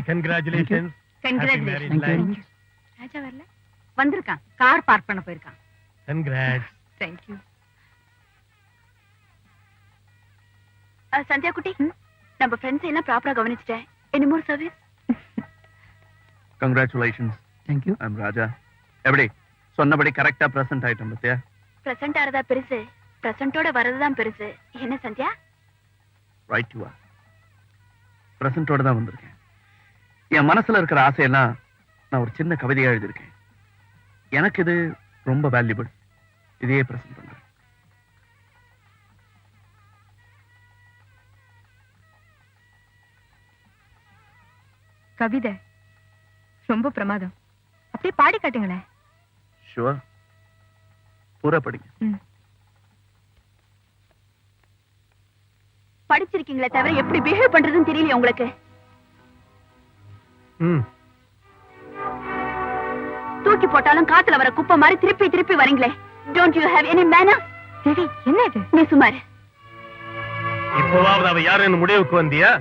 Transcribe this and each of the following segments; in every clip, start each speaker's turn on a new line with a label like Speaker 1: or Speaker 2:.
Speaker 1: Congratulations.
Speaker 2: Congratulations. ராஜா வரல, வந்திருக்கான். Car park பண்ண போயிருக்கான்.
Speaker 1: கங்க்ராட்ஸ்.
Speaker 2: Thank you. சந்தியா குட்டி, நம்ம ஃப்ரெண்ட்ஸ் எல்லாம் ப்ராப்பரா கவனிச்சிட்டேன். Any more service?
Speaker 3: Congratulations.
Speaker 4: Thank you.
Speaker 3: I'm Raja. எப்படி சொன்னபடி கரெக்டா பிரசன்ட் ஆயிட்டோம் பத்தியா?
Speaker 2: பிரசன்ட் ஆறதா பெருசு, பிரசன்ட்டோட வரதுதான் பெருசு. என்ன சந்தியா?
Speaker 3: Right you are. பிரசன்ட்டோட தான் வந்திருக்கேன். என் மனசுல இருக்கிற ஆசையெல்லாம் நான் ஒரு சின்ன கவிதையா எழுதியிருக்கேன். எனக்கு இது ரொம்ப வேல்யூபிள். இதையே பிரசன்ட் பண்றேன்.
Speaker 2: கவிதை ரொம்ப பிரமாதம். அப்படியே பாடி காட்டுங்களேன்.
Speaker 3: ஷுவர். பூரா படிங்க.
Speaker 2: படிச்சிருக்கீங்களே தவிர எப்படி பிஹேவ் பண்றதுன்னு தெரியல உங்களுக்கு. தூக்கி போட்டாலும் காத்துல வர குப்பை மாதிரி திருப்பி திருப்பி வரீங்களே. Don't you have any manners? தேவி, என்ன இது? நீ சுமார்.
Speaker 1: இப்போவாவது அவ யாருன்னு முடிவுக்கு வந்தியா?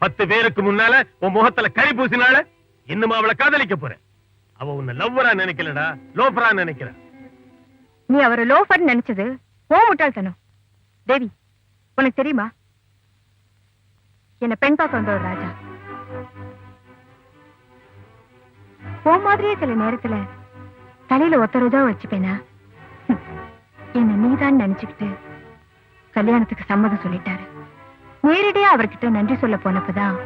Speaker 1: 10 பேருக்கு முன்னால உன் முகத்துல கறி பூசினால இன்னும் அவளை காதலிக்க போற. அவ உன்னை லவ்வரா நினைக்கலடா, லோஃபரா நினைக்கிற.
Speaker 2: நீ அவரை லோஃபர் நினைச்சது ஓ முட்டாள்தனம். தேவி, உனக்கு தெரியுமா, என்ன பெண் பார்க்க வந்த ஒரு ராஜா ஓ மாதிரியே சில நேரத்துல தலையில ஒத்த ரோஜா வச்சுப்பேனா? என்ன நீதான் நினைச்சுக்கிட்டு கல்யாணத்துக்கு சம்மதம் சொல்லிட்டாரு. நேரடியா அவர்கிட்ட நன்றி சொல்ல போனப்பதான்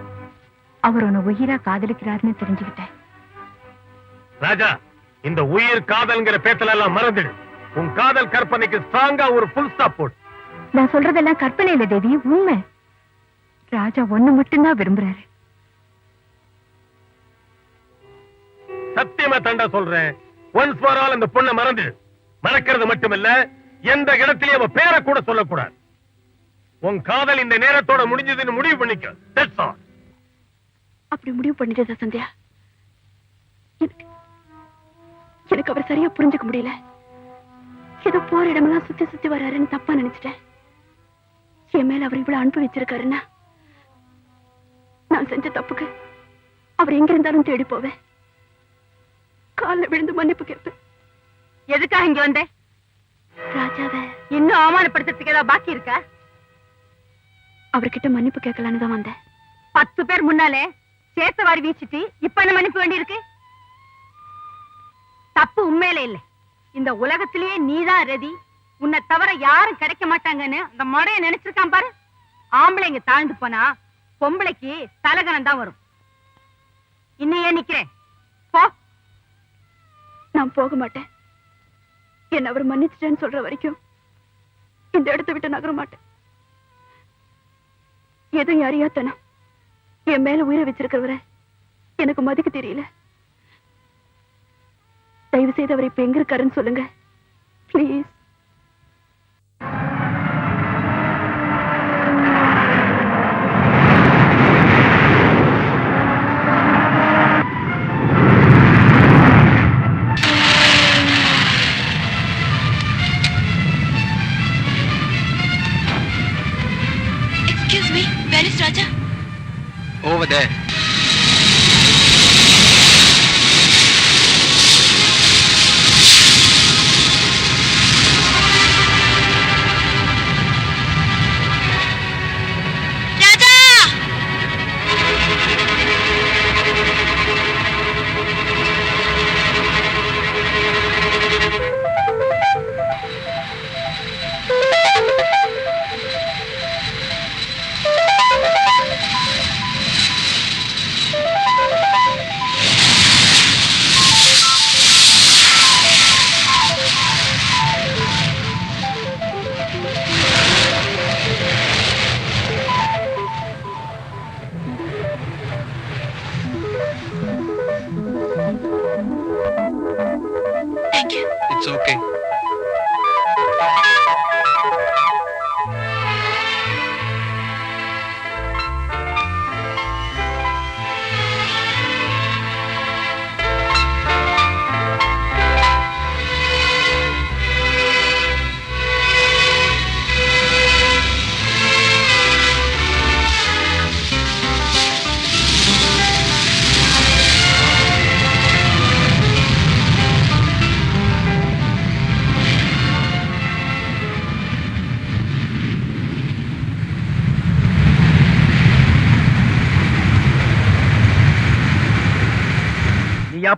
Speaker 2: அவர் உன்னை உயிரா காதலிக்கிறாருன்னு தெரிஞ்சுக்கிட்டேன்.
Speaker 1: ராஜா, இந்த உயிர் காதல்ங்கிற பேத்துல எல்லாம் மறந்துடு. உன் காதல் கற்பனைக்கு ஸ்ட்ராங்கா ஒரு ஃபுல் ஸ்டாப் போடு.
Speaker 2: நான் சொல்றதெல்லாம் கற்பனை இல்ல தேவி, உண்மை. ராஜா ஒண்ணு மட்டும்தான் விரும்புறாரு.
Speaker 1: சத்தியமா தண்டா சொல்றேன். ஒன்ஸ் ஃபார் ஆல் அந்த பொண்ணை மறந்துடு. மறக்கிறது மட்டுமில்ல, எந்த இடத்திலேயே அவ பேரை கூட சொல்லக்கூடாது. உன் காதல் இந்த நேரத்தோட முடிஞ்சதுன்னு முடிவு பண்ணிக்க. That's all.
Speaker 2: அப்படி முடிவு பண்ணிட்டதா சந்தியா? எனக்கு அவர் சரியா புரிஞ்சுக்க முடியல. ஏதோ போற இடமெல்லாம் சுத்தி சுத்தி வர்றாருன்னு தப்பா நினைச்சிட்டேன். என் மேல அவர் இவ்வளவு அனுப்பி வச்சிருக்காருன்னா நான் செஞ்ச தப்புக்கு அவர் எங்க இருந்தாலும் தேடி போவேன். கால்ல விழுந்து மன்னிப்பு கேட்பேன். எதுக்காக இங்க வந்தேன்? ராஜாவை இன்னும் அவமானப்படுத்துறதுக்கு ஏதாவது பாக்கி இருக்கா? அவர்கிட்ட மன்னிப்பு கேட்கலான்னு தான் வந்தேன். 10 பேர் முன்னாலே சேத்தவாரி வீசிட்டு இப்ப என்ன மன்னிப்பு வேண்டி இருக்கு? தப்பு உண்மையில இல்ல. இந்த உலகத்திலேயே நீதான் ரதி, உன்னை தவிர யாரும் கிடைக்க மாட்டாங்கன்னு அந்த மடைய நினைச்சிருக்கான் பாரு. ஆம்பளைங்க தாழ்ந்து போனா பொம்பளைக்கு தலகணம் தான் வரும். இன்னும் ஏன் நிக்கிறேன்? போ. நான் போக மாட்டேன். என்ன அவர் மன்னிச்சிட்டேன்னு சொல்ற வரைக்கும் இந்த இடத்தை விட்டு நகர மாட்டேன். எதுவும் அறியாத்தனம் என் மேல உயிரை வச்சிருக்கிறவரை எனக்கு மதிக்க தெரியல. தயவு செய்து அவர் இப்ப எங்க இருக்காருன்னு சொல்லுங்க please.
Speaker 5: Excuse me, where is Raja?
Speaker 3: Over there.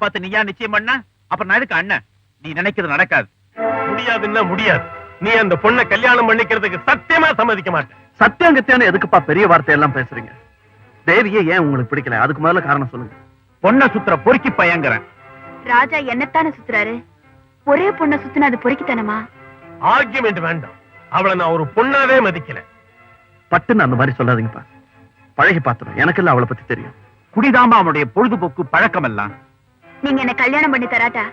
Speaker 3: பார்த்து நீயா நிச்சயம் பண்ண? அப்புறம் நான் எதுக்கு அண்ணன்? நீ நினைக்கிறது நடக்காது.
Speaker 1: முடியாதுன்னா முடியாது. நீ அந்த பொண்ணை கல்யாணம் பண்ணிக்கிறதுக்கு சத்தியமா சம்மதிக்க மாட்டேன்.
Speaker 3: சத்தியங்கத்தியான எதுக்குப்பா பெரிய வார்த்தையெல்லாம் பேசுறீங்க? தேவியே ஏன் உங்களுக்கு பிடிக்கல? அதுக்கு முதல்ல காரணம் சொல்லுங்க. பொண்ணை சுத்துற பொறுக்கி பையங்கிறேன்.
Speaker 2: ராஜா என்னத்தானே சுத்துறாரு? ஒரே பொண்ணை சுத்தினா அது பொறுக்கித்தனமா?
Speaker 1: ஆர்கியுமெண்ட் வேண்டாம். அவளை நான் ஒரு பொண்ணாவே மதிக்கல.
Speaker 3: பட்டுன்னு அந்த மாதிரி சொல்லாதீங்கப்பா. பழகி பாத்துறேன். எனக்கு இல்ல அவளை பத்தி தெரியும். குடிதாமா அவனுடைய பொழுதுபோக்கு பழக்கம் எல்லாம்.
Speaker 2: நீங்க என்ன கல்யாணம் பண்ணி தராட்டா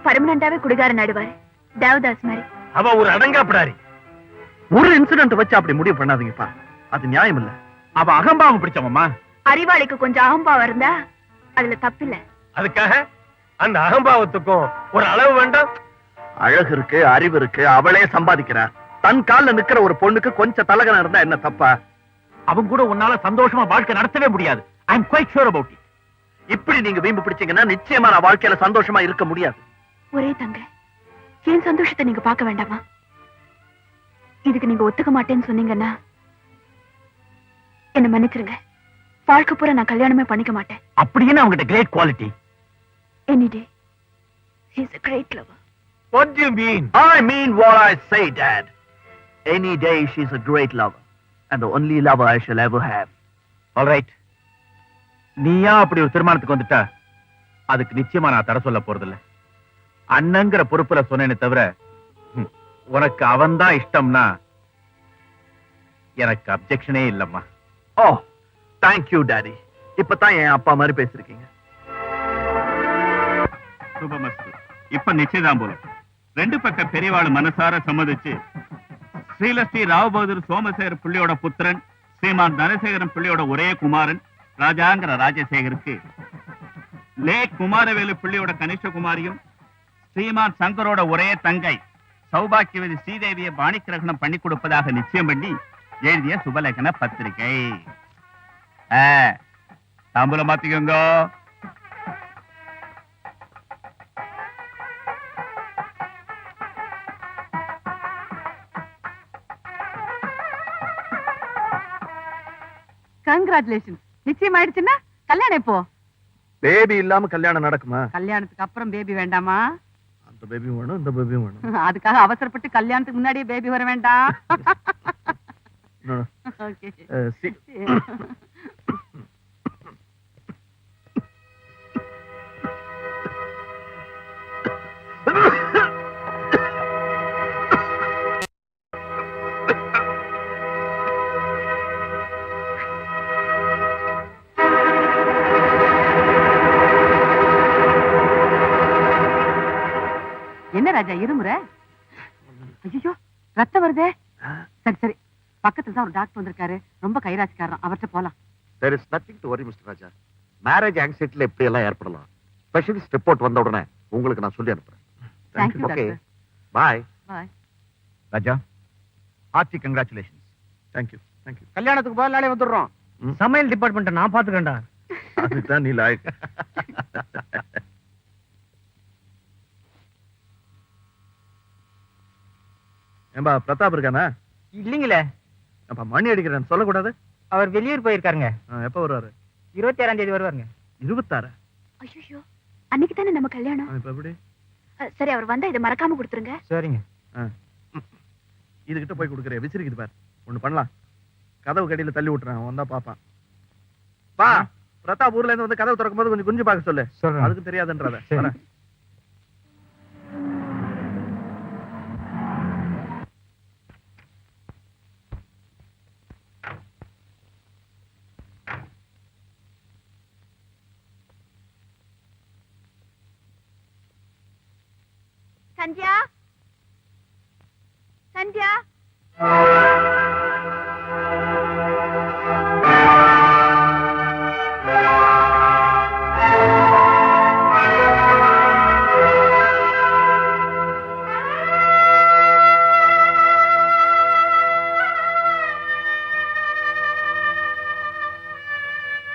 Speaker 2: பர்மனண்டாவே குடிகாரன் ஆடுவாரு, தேவதாஸ் மாதிரி.
Speaker 1: அவ ஒரு அடங்காப்பிடாரி.
Speaker 3: ஒரு இன்சிடென்ட் வச்சு அப்படி முடிவு பண்ணாதீங்கப்பா. அது நியாயம் இல்ல. அவ அகம்பாவம் பிடிச்சவம்மா.
Speaker 2: அறிவாளிக்கு கொஞ்சம் அகம்பாவம் இருந்தா அதுல தப்பில்ல.
Speaker 1: அதுக்காக அந்த அகம்பாவத்துக்கும் ஒரு அளவு வேண்டாம்.
Speaker 3: அழகு இருக்கு, அறிவு இருக்கு, அவளே சம்பாதிக்கிறா. தன் கால்ல நிக்கிற ஒரு பொண்ணுக்கு கொஞ்சம் தலகனம் இருந்தா என்ன தப்பா? அவங்க கூட உன்னால சந்தோஷமா வாழ்க்கை நடத்தவே முடியாது. ஐ அம் குவைட் ஷூர் அபௌட் இட். இப்படி நீங்க வீம்பு பிடிச்சீங்கன்னா நிச்சயமா நான் வாழ்க்கையில சந்தோஷமா இருக்க முடியாது.
Speaker 2: ஒரே தங்க, என் சந்தோஷத்தை நீங்க பார்க்க வேண்டாமா? இதுக்கு நீங்க ஒத்துக்க மாட்டேன்னு சொன்னீங்கன்னா என்ன மன்னிச்சிருங்க. வாழ்க்கை பூரா நான் கல்யாணமே பண்ணிக்க மாட்டேன்.
Speaker 3: அப்படின்னு அவங்ககிட்ட great quality.
Speaker 2: Any day, he's a great lover.
Speaker 1: What do you mean?
Speaker 3: I mean what I say, Dad. Any day she's a great lover and the only lover I shall ever have. All right. நீயா அப்படி ஒரு தீர்மானத்துக்கு வந்துட்டா அதுக்கு நிச்சயமா நான் தர சொல்ல போறதில்ல. அண்ணங்கிற பொறுப்புல சொன்னேனே தவிர உனக்கு அவன்தான் இஷ்டம்னா எனக்கு அப்செக்ஷனே இல்லம்மா. ஓ, thank you டாடி. இப்பதான் என் அப்பா மாதிரி பேசிருக்கீங்க.
Speaker 4: சுபமஸ்து. இப்ப நிச்சயதாம்பூலம். ரெண்டு பக்க பெரியவாள் மனசார சம்மதிச்சு ஸ்ரீலஸ்ரீ ராவ் பகதூர் சோமசேகர் பிள்ளையோட புத்திரன் ஸ்ரீமான் தனசேகரன் பிள்ளையோட ஒரே குமாரன் ராஜாங்கிற ராஜசேகருக்கு லே குமாரவேலு பிள்ளையோட கனிஷ்ட குமாரியும் ஸ்ரீமான் சங்கரோட ஒரே தங்கை சௌபாக்கியவதி ஸ்ரீதேவியை பாணிக்கிரகணம் பண்ணி கொடுப்பதாக நிச்சயம் பண்ணி எழுதிய சுபலேகன பத்திரிகை. தாம்பூலம் மாத்திக்கோங்க.
Speaker 2: கங்க்ராச்சுலேஷன். நிச்சயம் ஆயிடுச்சுன்னா கல்யாணம் எப்போ?
Speaker 3: பேபி இல்லாம கல்யாணம் நடக்குமா?
Speaker 2: கல்யாணத்துக்கு அப்புறம் பேபி வேண்டாமா?
Speaker 3: அந்த பேபியும் வேணும், இந்த பேபியும் வேணும்.
Speaker 2: அதுக்காக அவசரப்பட்டு கல்யாணத்துக்கு முன்னாடியே பேபி வர வேண்டாம்.
Speaker 3: No, no.
Speaker 2: Okay.
Speaker 3: See.
Speaker 2: என்ன ராஜா இருமுற? ஐயோ, ரத்தம் வருதே. சரி சரி, பக்கத்துல தான் ஒரு டாக்டர் வந்திருக்காரு, ரொம்ப கைராசிக்காரன், அவர்கிட்ட போலாம்.
Speaker 6: There is nothing to worry, Mr. Raja. Marriage ஆங்ஸைட்டில எப்படி எல்லாம் ஏற்படலாம். ஸ்பெஷலிஸ்ட் ரிப்போர்ட் வந்த உடனே உங்களுக்கு நான் சொல்லி அனுப்புறேன்.
Speaker 2: Thank you,
Speaker 6: Okay.
Speaker 2: doctor.
Speaker 6: Bye.
Speaker 2: Bye.
Speaker 3: Raja, hearty congratulations. Thank you thank you.
Speaker 7: கல்யாணத்துக்கு போக நாளே வந்துடுறோம். சமையல் டிபார்ட்மெண்ட் நான் பாத்துக்கேன்டா.
Speaker 3: அதுதான் நீ லாயக். ஏம்பா பிரதாப் இருக்கானா?
Speaker 7: இல்லீங்களே,
Speaker 3: அப்ப மணி அடிக்கிறேன் சொல்லக்கூடாது.
Speaker 7: அவர் வெளியூர் போயிருக்காருங்க.
Speaker 3: எப்ப வருவாரு?
Speaker 7: 26ஆம் தேதி வருவாருங்க.
Speaker 3: 26?
Speaker 2: ஐயோ, அன்னைக்கு தானே நம்ம கல்யாணம்.
Speaker 3: இப்ப எப்படி?
Speaker 2: சரி, அவர் வந்தா இதை மறக்காம கொடுத்துருங்க.
Speaker 7: சரிங்க.
Speaker 3: இதுகிட்ட போய் கொடுக்குறேன், விசிறிக்குது பாரு. ஒண்ணு பண்ணலாம், கதவு கடியில தள்ளி விட்டுறான், வந்தா பாப்பான். பா, பிரதாப் ஊர்ல இருந்து வந்து கதவு திறக்கும் போது கொஞ்சம் குஞ்சு பார்க்க சொல்லு.
Speaker 7: சொல்றேன்.
Speaker 3: அதுக்கு தெரியாதுன்றத. வரேன்.
Speaker 2: சந்தியா, சந்தியா.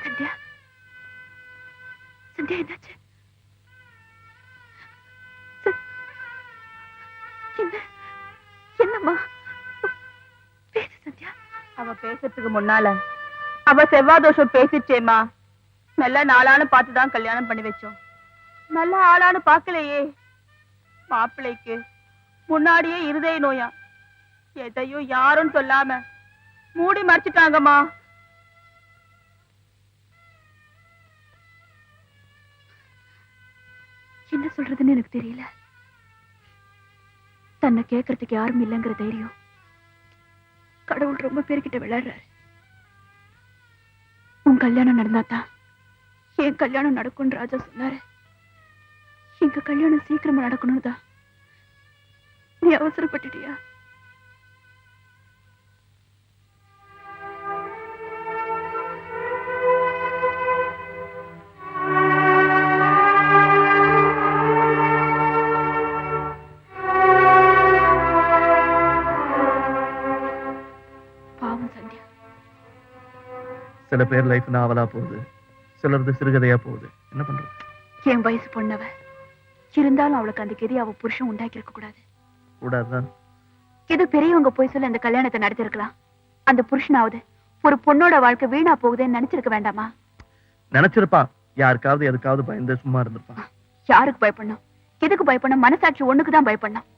Speaker 2: சந்தியா, சந்தியா, என்னாச்சு? என்னம்மா பேசு சந்தியா. அவ பேசுறதுக்கு முன்னால அவ செவ்வாய் தோஷம் பேசிச்சேம்மா. நல்ல நாளான பார்த்துதான் கல்யாணம் பண்ணி வச்சோம். நல்ல ஆளான்னு பாக்கலையே. மாப்பிள்ளைக்கு முன்னாடியே இருதய நோயா, எதையும் யாரும் சொல்லாம மூடி மறைச்சிட்டாங்கம்மா. என்ன சொல்றதுன்னு எனக்கு தெரியல. தன்னை கேட்கறதுக்கு யாரும் இல்லைங்கிற தைரியம் கடவுள் ரொம்ப பேர்கிட்ட விளையாடுறாரு. உன் கல்யாணம் நடந்தாதான் என் கல்யாணம் நடக்கும்னு ராஜா சொன்னாரு. எங்க கல்யாணம் சீக்கிரமா நடக்கணும் தான். நீ அவசரப்பட்டுட்டியா? பாவம் சந்தியா.
Speaker 3: சில பேர் லைஃப் நாவலா போகுது, சிலரது சிறுகதையா போகுது. என்ன பண்றது?
Speaker 2: என் வயசு பொண்ணவ இருந்தாலும் அவளுக்கு அந்த கெதி அவ புருஷன் உண்டாக்கி இருக்க கூடாது.
Speaker 3: கூடாதுதான்.
Speaker 2: ஏதோ பெரியவங்க போய் சொல்லி அந்த கல்யாணத்தை நடத்திருக்கலாம். அந்த புருஷனாவது ஒரு பொண்ணோட வாழ்க்கை வீணா போகுதுன்னு நினைச்சிருக்க வேண்டாமா?
Speaker 3: நினைச்சிருப்பான். யாருக்காவது எதுக்காவது பயந்து சும்மா இருந்திருப்பான்.
Speaker 2: யாருக்கு பயப்படணும்? எதுக்கு பயப்படணும்? மனசாட்சி ஒண்ணுக்குதான் பயப்படணும்.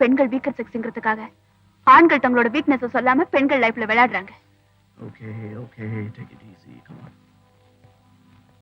Speaker 2: பெண்கள் வீக்கர் செக்ஸ்ங்கிறதுக்காக ஆண்கள் தங்களோட வீக்னஸ் சொல்லாம பெண்கள் லைஃப்ல விளையாடுறாங்க.
Speaker 3: Okay okay, take it easy, come on.